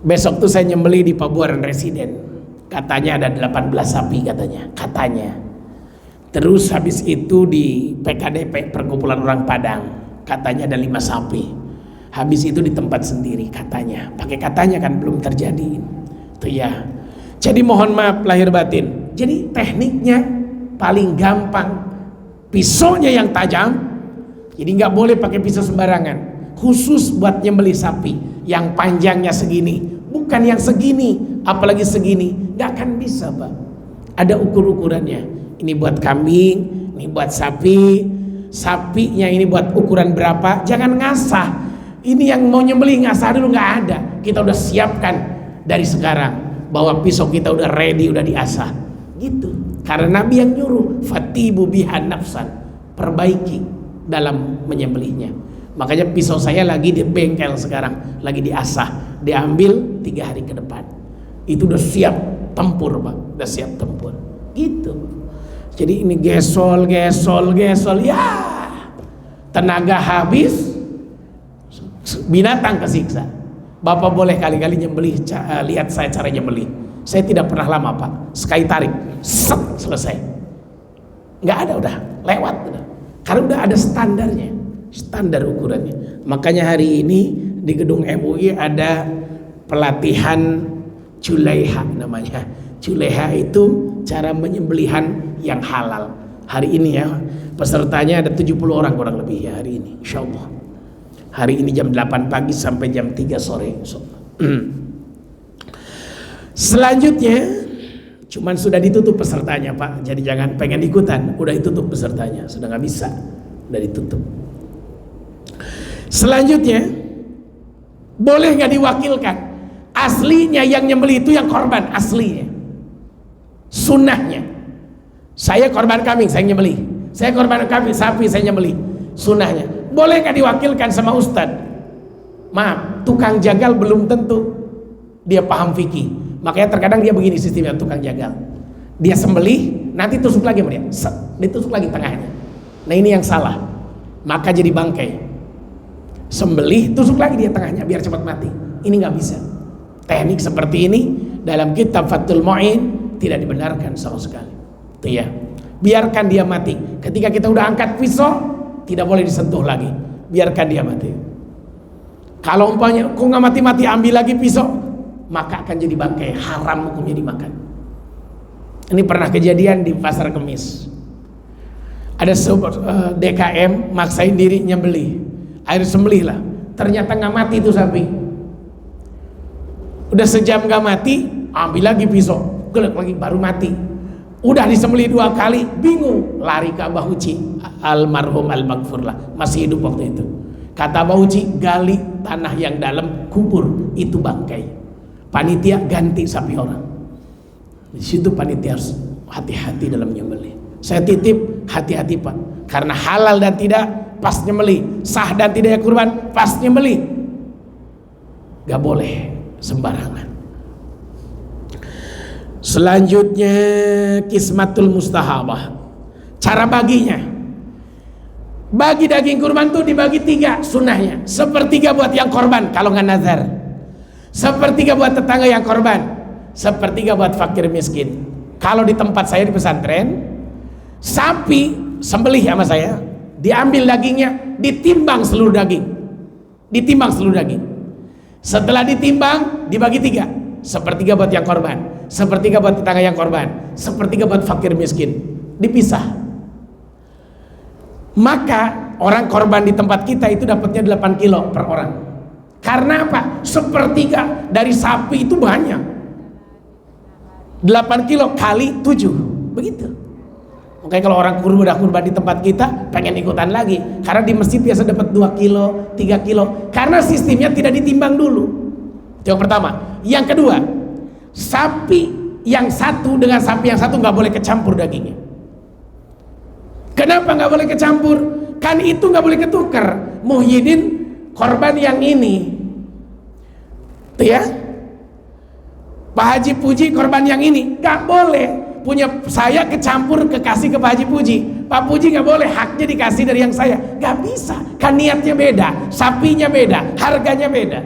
Besok tuh saya nyembelih di Pabuaran Residen. Katanya ada 18 sapi katanya. Terus habis itu di PKDP, Perkumpulan Orang Padang, katanya ada 5 sapi. Habis itu di tempat sendiri katanya. Pakai katanya kan belum terjadi. Tuh ya. Jadi mohon maaf lahir batin. Jadi tekniknya paling gampang. Pisaunya yang tajam. Jadi nggak boleh pakai pisau sembarangan. Khusus buat nyembelih sapi yang panjangnya segini, bukan yang segini, apalagi segini, nggak akan bisa Pak. Ada ukur-ukurannya. Ini buat kambing, ini buat sapi. Sapinya ini buat ukuran berapa? Jangan ngasah. Ini yang mau nyembelih ngasah dulu, nggak ada. Kita udah siapkan dari sekarang bahwa pisau kita udah ready, udah diasah. Gitu. Karena Nabi yang nyuruh, fatibu bihan nafsan, perbaiki dalam menyembelihnya. Makanya pisau saya lagi di bengkel sekarang, lagi diasah, diambil 3 hari ke depan. Itu udah siap tempur Pak, udah siap tempur. Gitu. Jadi ini gesol, ya tenaga habis, binatang kesiksa. Bapak boleh kali-kali nyembelih, lihat saya cara nyembelih. Saya tidak pernah lama Pak, sekali tarik, set, selesai. Nggak ada, udah lewat udah. Karena udah ada standarnya, standar ukurannya. Makanya hari ini di gedung MUI ada pelatihan Julaiha namanya. Julaiha itu cara menyembelihan yang halal. Hari ini ya, pesertanya ada 70 orang kurang lebih ya hari ini, insya Allah. Hari ini jam 8 pagi sampai jam 3 sore. Selanjutnya, cuman sudah ditutup pesertanya Pak. Jadi jangan pengen ikutan, udah ditutup pesertanya, sudah nggak bisa, udah ditutup. Selanjutnya, boleh nggak diwakilkan? Aslinya yang nyembelih itu yang korban aslinya. Sunnahnya, saya korban kambing, saya nyembelih. Saya korban kambing, sapi, saya nyembelih. Sunnahnya, boleh nggak diwakilkan sama ustadz? Maaf, tukang jagal belum tentu dia paham fikih. Makanya terkadang dia begini sistemnya tukang jagal. Dia sembelih, nanti tusuk lagi sama dia. Ditusuk lagi tengahnya. Nah ini yang salah. Maka jadi bangkai. Sembelih, tusuk lagi dia tengahnya biar cepat mati. Ini nggak bisa. Teknik seperti ini dalam kitab Fathul Mu'in tidak dibenarkan sama sekali. Itu ya. Biarkan dia mati. Ketika kita udah angkat pisau, tidak boleh disentuh lagi. Biarkan dia mati. Kalau umpamanya kok nggak mati-mati, ambil lagi pisau, maka akan jadi bangkai, haram hukumnya dimakan. Ini pernah kejadian di Pasar Kemis. Ada DKM maksain diri nyembelih, air sembelih lah, ternyata nggak mati itu sapi. Udah sejam nggak mati, ambil lagi pisau, gelek lagi baru mati. Udah disembelih 2 kali, bingung, lari ke Abah Uci, almarhum al-maghfur lah, masih hidup waktu itu. Kata Abah Uci, gali tanah yang dalam, kubur itu bangkai. Panitia ganti sapi orang. Di situ panitia harus hati-hati dalam nyembelih. Saya titip, hati-hati Pak, karena halal dan tidak pas nyembelih, sah dan tidak ya kurban pas nyembelih, gak boleh sembarangan. Selanjutnya kismatul mustahabah, cara baginya. Bagi daging kurban tuh dibagi 3 sunnahnya. 1/3 buat yang korban kalau nggak nazar, 1/3 buat tetangga yang korban, 1/3 buat fakir miskin. Kalau di tempat saya di pesantren, sapi sembelih sama saya, diambil dagingnya, ditimbang seluruh daging, setelah ditimbang dibagi 3, 1/3 buat yang korban, 1/3 buat tetangga yang korban, 1/3 buat fakir miskin, dipisah. Maka orang korban di tempat kita itu dapatnya 8 kilo per orang. Karena apa? 1/3 dari sapi itu banyak, 8 kilo kali 7, begitu. Makanya kalau orang udah kurban di tempat kita pengen ikutan lagi, karena di masjid biasa dapat 2 kilo, 3 kilo, karena sistemnya tidak ditimbang dulu. Itu yang pertama. Yang kedua, sapi yang satu dengan sapi yang satu nggak boleh kecampur dagingnya. Kenapa nggak boleh kecampur? Kan itu nggak boleh ketukar. Muhyiddin korban yang ini, tuh ya, Pak Haji Puji korban yang ini, nggak boleh. Punya saya kecampur kekasih ke Pak Haji Puji, Pak Puji nggak boleh haknya dikasih dari yang saya, nggak bisa, kan niatnya beda, sapinya beda, harganya beda.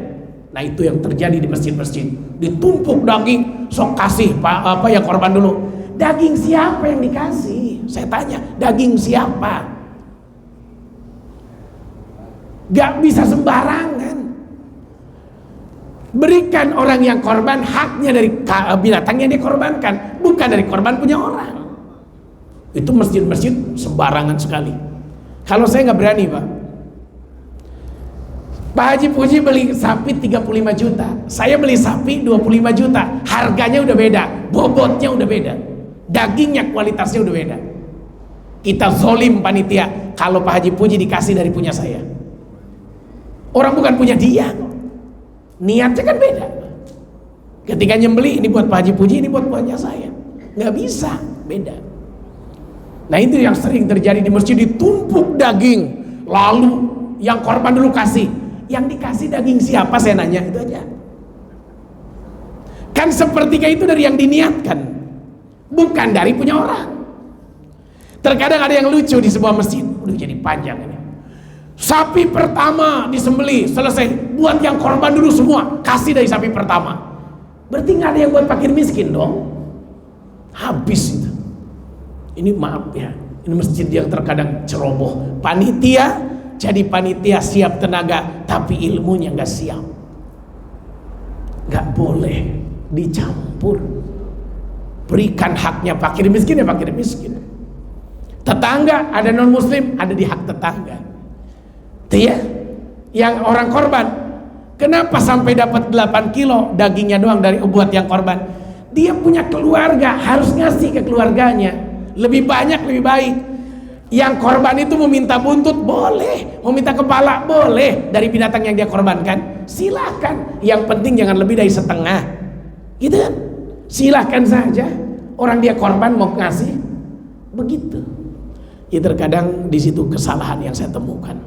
Nah itu yang terjadi di masjid-masjid, ditumpuk daging, sok kasih Pak yang korban dulu. Daging siapa yang dikasih? Saya tanya, daging siapa? Nggak bisa sembarangan. Berikan orang yang korban haknya dari binatang yang dikorbankan, bukan dari korban punya orang. Itu masjid-masjid sembarangan sekali. Kalau saya nggak berani Pak. Pak Haji Puji beli sapi 35 juta, saya beli sapi 25 juta, harganya udah beda, bobotnya udah beda, dagingnya kualitasnya udah beda. Kita zolim panitia kalau Pak Haji Puji dikasih dari punya saya. Orang bukan punya dia, niatnya kan beda. Ketika nyembeli, ini buat Pak Haji Puji, ini buat punya saya, nggak bisa, beda. Nah itu yang sering terjadi di masjid, ditumpuk daging, lalu yang korban dulu kasih, yang dikasih daging siapa saya nanya, itu aja. Kan 1/3 itu dari yang diniatkan, bukan dari punya orang. Terkadang ada yang lucu di sebuah masjid, udah jadi panjang ini. Sapi pertama disembeli, selesai, buat yang korban dulu semua, kasih dari sapi pertama. Berarti nggak ada yang buat fakir miskin dong. Habis itu. Ini maaf ya, ini masjid yang terkadang ceroboh. Panitia jadi panitia siap tenaga, tapi ilmunya nggak siap. Nggak boleh dicampur. Berikan haknya fakir miskin ya fakir miskin. Tetangga ada non muslim, ada di hak tetangga. Ya, yang orang korban, kenapa sampai dapat 8 kilo dagingnya doang dari buat yang korban? Dia punya keluarga, harus ngasih ke keluarganya. Lebih banyak lebih baik. Yang korban itu mau minta buntut boleh, mau minta kepala boleh dari binatang yang dia korbankan, silahkan. Yang penting jangan lebih dari setengah, gitu kan? Silahkan saja. Orang dia korban mau ngasih, begitu. Ya terkadang di situ kesalahan yang saya temukan.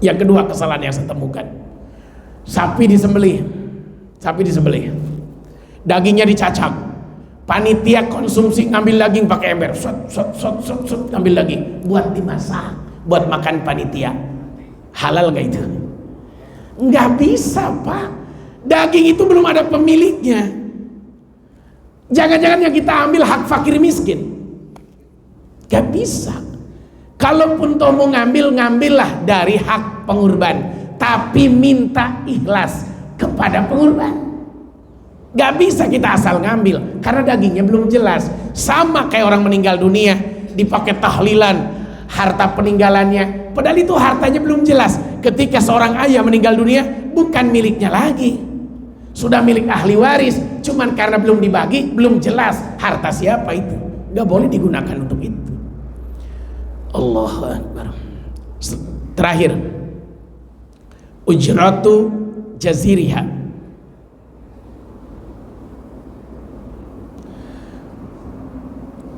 Yang kedua kesalahan yang saya temukan, sapi disembelih, dagingnya dicacak, panitia konsumsi ngambil daging pakai ember, ngambil daging buat dimasak, buat makan panitia. Halal nggak itu? Nggak bisa Pak, daging itu belum ada pemiliknya. Jangan-jangan yang kita ambil hak fakir miskin, nggak bisa. Kalaupun toh mau ngambillah dari hak pengurban, tapi minta ikhlas kepada pengurban. Gak bisa kita asal ngambil, karena dagingnya belum jelas. Sama kayak orang meninggal dunia, dipakai tahlilan harta peninggalannya, padahal itu hartanya belum jelas. Ketika seorang ayah meninggal dunia, bukan miliknya lagi, sudah milik ahli waris, cuman karena belum dibagi, belum jelas harta siapa itu, nggak boleh digunakan untuk itu. Allahu Akbar. Terakhir, ujratu jaziriha,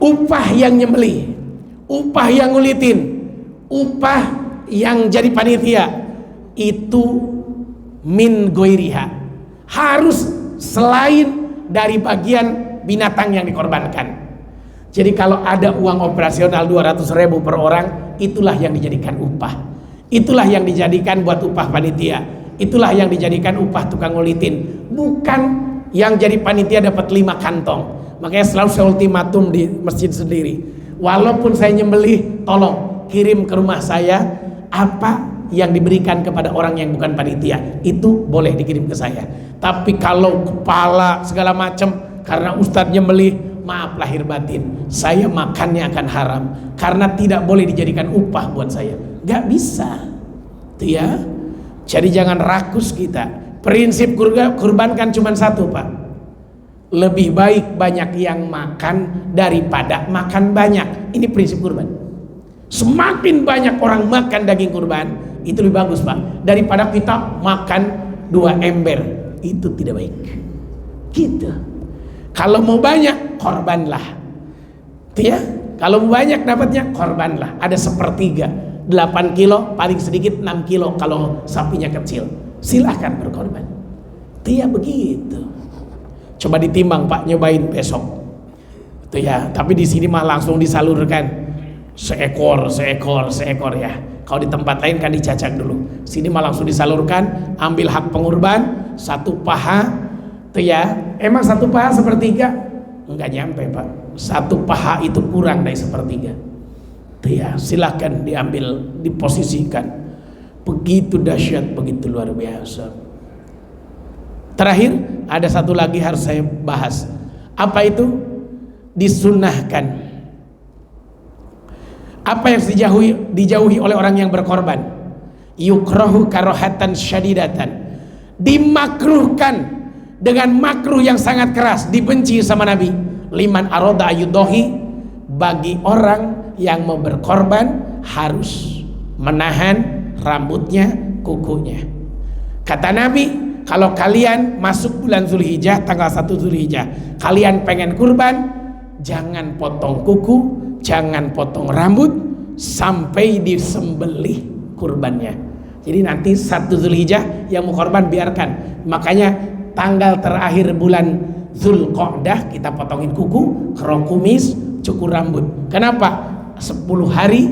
upah yang nyembelih, upah yang ngulitin, upah yang jadi panitia, itu min goiriha, harus selain dari bagian binatang yang dikorbankan. Jadi kalau ada uang operasional 200.000 per orang, itulah yang dijadikan upah, itulah yang dijadikan buat upah panitia, itulah yang dijadikan upah tukang ngulitin, bukan yang jadi panitia dapat 5 kantong. Makanya selalu saya ultimatum di masjid sendiri, walaupun saya nyembelih, tolong kirim ke rumah saya apa yang diberikan kepada orang yang bukan panitia, itu boleh dikirim ke saya. Tapi kalau kepala segala macam karena ustadz nyembelih, maaf lahir batin, saya makannya akan haram, karena tidak boleh dijadikan upah buat saya, nggak bisa tuh ya. Jadi jangan rakus kita. Prinsip kurban kan cuma satu, Pak, lebih baik banyak yang makan daripada makan banyak. Ini prinsip kurban. Semakin banyak orang makan daging kurban, itu lebih bagus, Pak, daripada kita makan 2 ember. Itu tidak baik gitu. Kalau mau banyak, korbanlah ya. Kalau mau banyak dapatnya, korbanlah. Ada 1/3, 8 kilo, paling sedikit 6 kilo kalau sapinya kecil, silahkan berkorban. Itu ya begitu. Coba ditimbang, Pak, nyobain besok itu ya. Tapi di sini mah langsung disalurkan seekor ya. Kalau di tempat lain kan dicacak dulu, sini mah langsung disalurkan. Ambil hak pengurban 1 paha itu ya. Emang 1 paha 1/3? Enggak nyampe, Pak. 1 paha itu kurang dari 1/3 itu ya. Silahkan diambil, diposisikan. Begitu dahsyat, begitu luar biasa. Terakhir, ada satu lagi harus saya bahas. Apa itu? Disunnahkan. Apa yang dijauhi oleh orang yang berkorban? Yukrahu karohatan syadidatan, dimakruhkan dengan makruh yang sangat keras, dibenci sama Nabi. Liman aroda ayudohi, bagi orang yang mau berkorban harus menahan rambutnya, kukunya. Kata Nabi, kalau kalian masuk bulan Zulhijjah, tanggal 1 Zulhijjah, kalian pengen kurban, jangan potong kuku, jangan potong rambut sampai disembelih kurbannya. Jadi nanti 1 Zulhijjah yang mau korban biarkan. Makanya tanggal terakhir bulan Zulqa'dah kita potongin kuku, kerok kumis, cukur rambut. Kenapa? 10 hari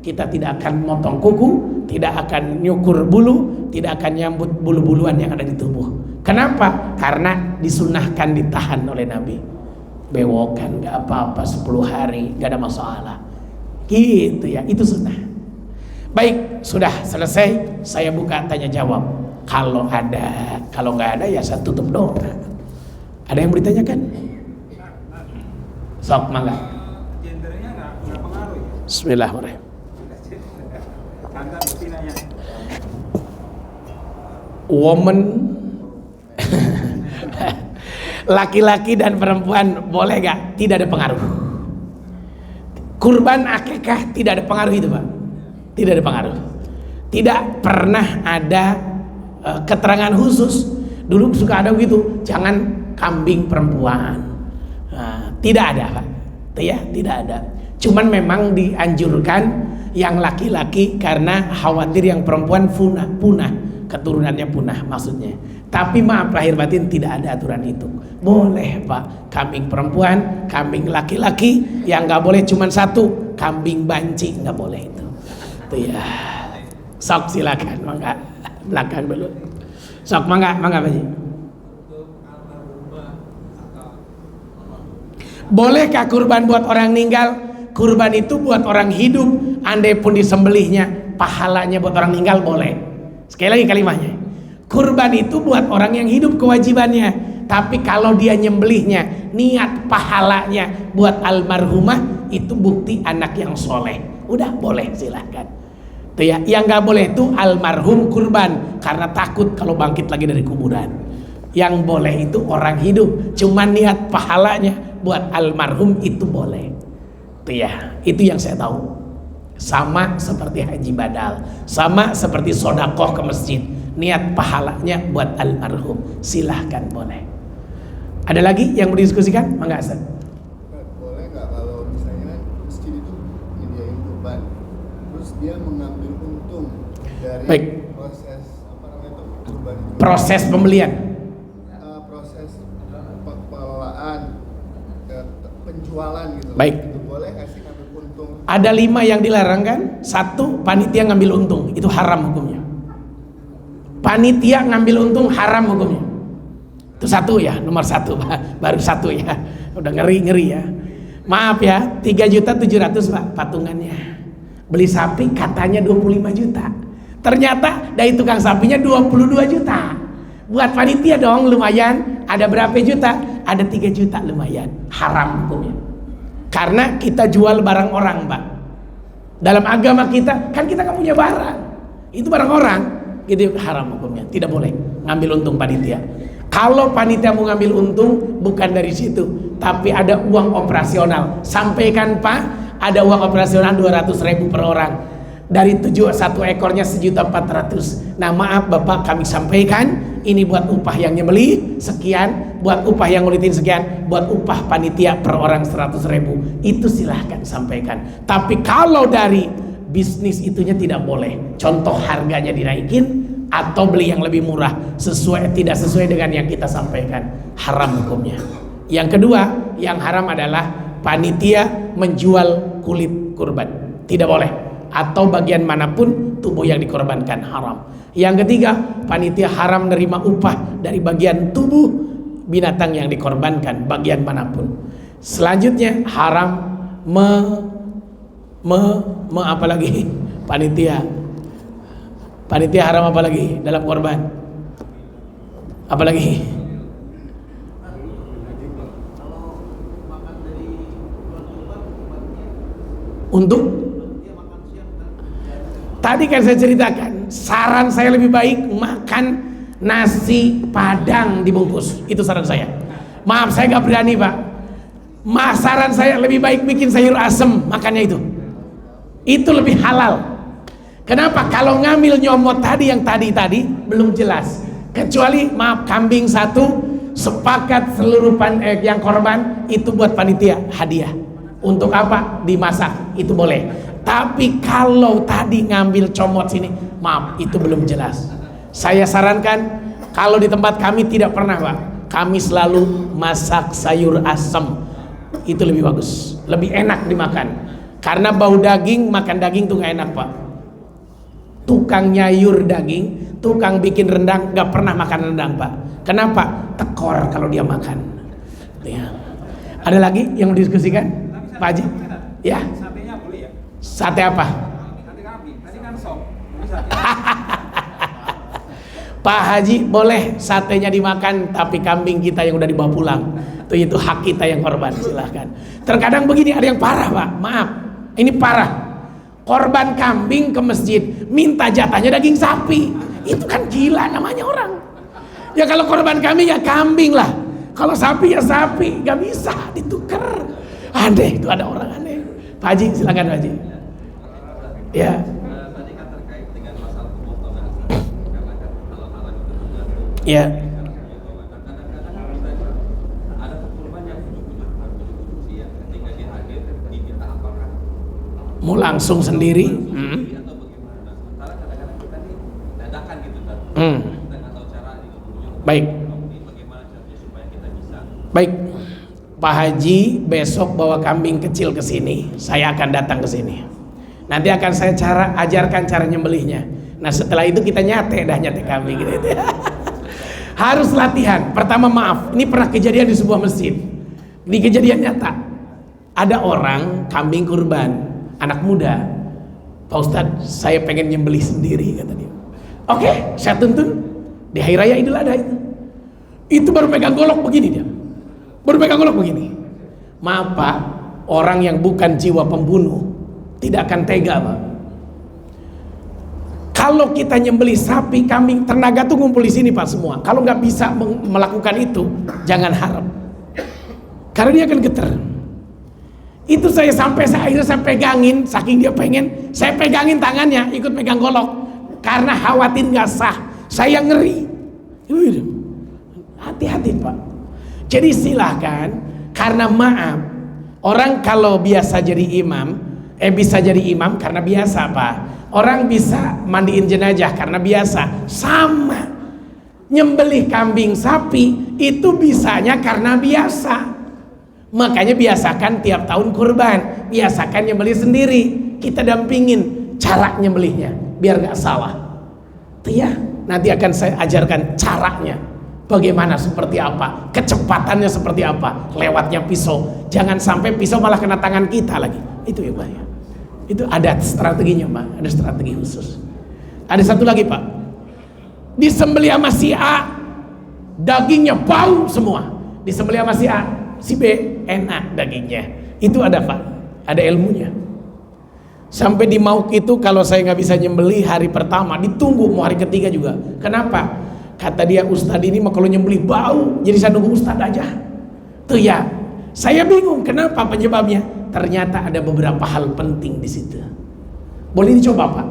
kita tidak akan motong kuku, tidak akan nyukur bulu, tidak akan nyambut bulu-buluan yang ada di tubuh. Kenapa? Karena disunahkan ditahan oleh Nabi. Bewokan gak apa-apa 10 hari, gak ada masalah. Gitu ya, itu sunnah. Baik, sudah selesai. Saya buka tanya jawab. Kalau ada, kalau nggak ada ya saya tutup doa. Ada yang mau ditanyakan? Sok, mangga. Gendernya nggak pengaruh ya? Bismillahirrahmanirrahim. Woman, laki-laki dan perempuan boleh nggak? Tidak ada pengaruh. Kurban akikah tidak ada pengaruh itu, Pak. Tidak ada pengaruh. Tidak pernah ada keterangan khusus. Dulu suka ada begitu, jangan kambing perempuan. Nah, tidak ada, Pak. Ya, tidak ada. Cuman memang dianjurkan yang laki-laki karena khawatir yang perempuan punah, keturunannya punah maksudnya. Tapi maaf lahir batin, tidak ada aturan itu. Boleh, Pak, kambing perempuan, kambing laki-laki. Yang nggak boleh cuma 1, kambing banci, nggak boleh itu. Itu ya. Sok silakan, mangga. Belakang dulu. Sok, mangga Pak Haji. Bolehkah kurban buat orang meninggal? Kurban itu buat orang hidup. Andai pun disembelihnya, pahalanya buat orang meninggal boleh. Sekali lagi kalimatnya. Kurban itu buat orang yang hidup kewajibannya. Tapi kalau dia nyembelihnya niat pahalanya buat almarhumah, itu bukti anak yang soleh. Udah boleh, silahkan. Tuh ya, yang nggak boleh itu almarhum kurban karena takut kalau bangkit lagi dari kuburan. Yang boleh itu orang hidup, cuman niat pahalanya buat almarhum itu boleh. Tuh ya, itu yang saya tahu. Sama seperti haji badal, sama seperti sodakoh ke masjid, niat pahalanya buat almarhum, silahkan boleh. Ada lagi yang mau didiskusikan? Mangga Ustaz. Boleh nggak kalau misalnya masjid itu menyediain kurban, terus dia mengambil untung dari Baik. proses apa namanya itu kurban itu? Proses pembelian. Proses pengelolaan, penjualan gitu. Baik. Itu boleh nggak sih ngambil untung? Ada 5 yang dilarang kan? 1, panitia ngambil untung, itu haram hukumnya. Panitia ngambil untung haram hukumnya. Itu 1 ya, nomor 1, baru 1 ya. Udah ngeri ya. Maaf ya, 3.700.000 Pak patungannya. Beli sapi katanya 25 juta. Ternyata dari tukang sapinya 22 juta. Buat panitia dong lumayan. Ada berapa juta? Ada 3 juta, lumayan. Haram hukumnya. Karena kita jual barang orang, Pak. Dalam agama kita, kan kita nggak punya barang. Itu barang orang. Gitu, haram hukumnya. Tidak boleh ngambil untung panitia. Kalau panitia mau ngambil untung, bukan dari situ, tapi ada uang operasional. Sampaikan Pak, ada uang operasional 200.000 per orang. Dari 1 ekornya 1.400.000. Nah maaf Bapak, kami sampaikan ini buat upah yang nyembelih sekian, buat upah yang ngulitin sekian, buat upah panitia per orang 100.000. Itu silahkan sampaikan. Tapi kalau dari bisnis itunya tidak boleh. Contoh harganya dinaikin atau beli yang lebih murah tidak sesuai dengan yang kita sampaikan, haram hukumnya. Yang kedua, yang haram adalah panitia menjual kulit kurban, tidak boleh, atau bagian manapun tubuh yang dikorbankan, haram. Yang ketiga, panitia haram menerima upah dari bagian tubuh binatang yang dikorbankan, bagian manapun. Selanjutnya haram apa lagi? Panitia haram apa lagi dalam korban? Apa lagi? Untuk tadi kan saya ceritakan, saran saya lebih baik makan nasi padang dibungkus. Itu saran saya. Maaf saya gak berani Pak. Saran saya lebih baik bikin sayur asem, makannya itu lebih halal. Kenapa? Kalau ngambil nyomot tadi yang tadi belum jelas. Kecuali maaf, kambing 1 sepakat seluruh yang korban itu buat panitia hadiah. Untuk apa? Dimasak, itu boleh. Tapi kalau tadi ngambil comot sini, maaf, itu belum jelas. Saya sarankan kalau di tempat kami tidak pernah Pak, kami selalu masak sayur asem. Itu lebih bagus, lebih enak dimakan. Karena bau daging, makan daging tuh gak enak Pak. Tukang nyayur daging, tukang bikin rendang gak pernah makan rendang Pak. Kenapa? Tekor kalau dia makan ya. Ada lagi yang mau diskusikan Pak Haji? Ya. Satenya boleh ya? Sate apa? Sate kambing, tadi kan sop. Bisa. Pak Haji boleh satenya dimakan, tapi kambing kita yang udah dibawa pulang itu hak kita yang korban, silahkan. Terkadang begini, ada yang parah Pak, maaf, ini parah. Korban kambing ke masjid minta jatahnya daging sapi, itu kan gila namanya orang. Ya kalau korban kambing ya kambing lah, kalau sapi ya sapi, gak bisa ditukar. Aneh, itu ada orang aneh. Pak Haji silakan Pak Haji. Ya. Tadi kan terkait dengan masalah pemotongan, karena kan halal-halal itu juga. Ya. Kadang-kadang bisa ada kurban yang ujuk-ujuk sih ya, ketika dia hadir diminta apakah Mau langsung sendiri? atau bagaimana? Sementara kadang-kadang kita nih dadakan gitu kan, kita nggak tahu cara gitu menuju. Baik. Ini bagaimana caranya supaya kita bisa? Baik. Pak Haji besok bawa kambing kecil ke sini, saya akan datang ke sini. Nanti akan saya ajarkan cara nyembelihnya. Nah setelah itu kita nyate kambing gitu. Harus latihan. Pertama maaf, ini pernah kejadian di sebuah masjid. Ini kejadian nyata. Ada orang kambing kurban, anak muda. Pak Ustadz, saya pengen nyembelih sendiri kata dia. Oke, saya tuntun di hari raya Idul Adha itu. Itu baru pegang golok begini dia. Baru pegang golok begini. Maaf Pak, orang yang bukan jiwa pembunuh tidak akan tega Pak. Kalau kita nyembelih sapi, kambing, tenaga tuh ngumpul di sini Pak semua. Kalau nggak bisa melakukan itu, jangan harap. Karena dia akan getar. Itu saya sampai akhirnya saya pegangin, saking dia pengen, saya pegangin tangannya, ikut pegang golok. Karena khawatir nggak sah, saya ngeri. Hati-hati Pak. Jadi silahkan, karena maaf, orang kalau biasa jadi imam, bisa jadi imam karena biasa Pak. Orang bisa mandiin jenazah karena biasa. Sama. Nyembelih kambing sapi itu bisanya karena biasa. Makanya biasakan tiap tahun kurban, biasakan nyembelih sendiri. Kita dampingin cara nyembelihnya biar gak salah. Itu ya, nanti akan saya ajarkan caranya. Bagaimana, seperti apa, kecepatannya seperti apa, lewatnya pisau. Jangan sampai pisau malah kena tangan kita lagi. Itu ya Pak ya. Itu ada strateginya Pak, ada strategi khusus. Ada satu lagi Pak, disembelih sama si A, dagingnya bau semua. Disembelih sama si A, si B enak dagingnya. Itu ada Pak, ada ilmunya. Sampai di Mauk itu kalau saya nggak bisa nyembelih hari pertama, ditunggu mau hari ketiga juga. Kenapa? Kata dia, Ustadz ini mah kalau nyembelih bau, jadi saya nunggu Ustadz aja. Tuh ya, saya bingung kenapa penyebabnya. Ternyata ada beberapa hal penting di situ. Boleh dicoba Pak.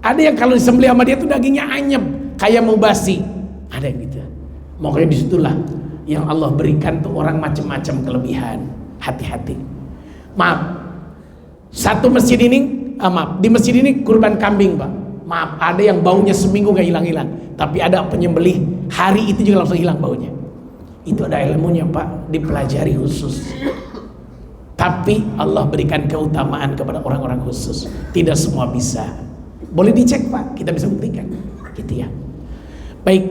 Ada yang kalau disembelih sama dia tuh dagingnya anyep, kayak mau basi. Ada yang gitu. Makanya disitulah yang Allah berikan tuh orang macam-macam kelebihan. Hati-hati. Maaf. Satu masjid ini, maaf, di masjid ini kurban kambing Pak. Maaf, ada yang baunya seminggu gak hilang-hilang. Tapi ada penyembelih hari itu juga langsung hilang baunya. Itu ada ilmunya Pak, dipelajari khusus. Tapi Allah berikan keutamaan kepada orang-orang khusus. Tidak semua bisa. Boleh dicek Pak, kita bisa buktikan. Gitu ya. Baik,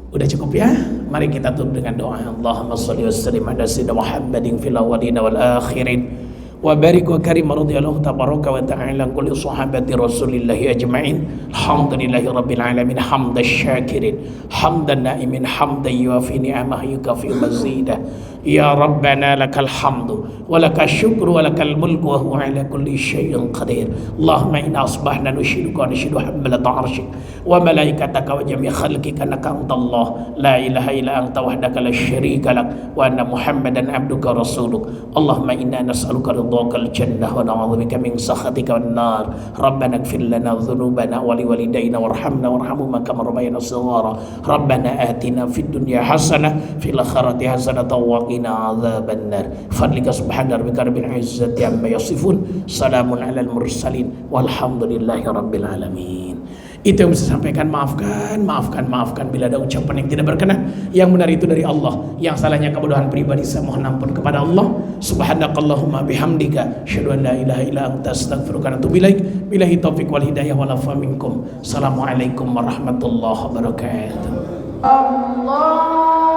udah cukup ya. Mari kita tutup dengan doa. Allahumma sholli wa sallim ala sayyidina Muhammadin fil awwalin wal akhirin. Wa barik wa karim radhiyallahu tabaraka wa ta'ala kulli sahabati Rasulillah ajma'in. Alhamdulillahi rabbil alamin hamdan syakirin hamdan na'imin hamdan yuafi ni'amah yukafi mazidah. Ya Rabbana lakal hamdu wa lakal syukru wa lakal mulku wa huwa ala kulli syai'in qadir. Allahumma inna asbahna nushiduka wa nushidu hambalata arshik wa malaikataka wa jami' khalqika annaka antallah la ilaha illa anta wahdaka la syarika lak wa anna Muhammadan abduka rasuluk. Allahumma inna nas'aluka ridhaka al-jannah wa na'udzubika min sakhatika wan nar. Rabbana ighfir lana dhunubana wa liwalidayna warhamna warhamhuma kama rabbayana shighara. Rabbana atina fid dunya hasanah fil akhirati hasanah wa qina adzabannar. Fadlika subhana rabbika rabbil izzati amma yasifun. Salamun alal mursalin walhamdulillahi rabbil alamin. Itu yang bisa sampaikan. Maafkan bila ada ucapan yang tidak berkenan. Yang benar itu dari Allah, yang salahnya kebodohan pribadi saya mohon ampun kepada Allah. Subhanakallahumma bihamdika asyhadu an la ilaha illa anta astaghfiruka wa atubu ilaik. Billahi taufiq wal hidayah wal afa minkum. Assalamualaikum warahmatullahi wabarakatuh. Allah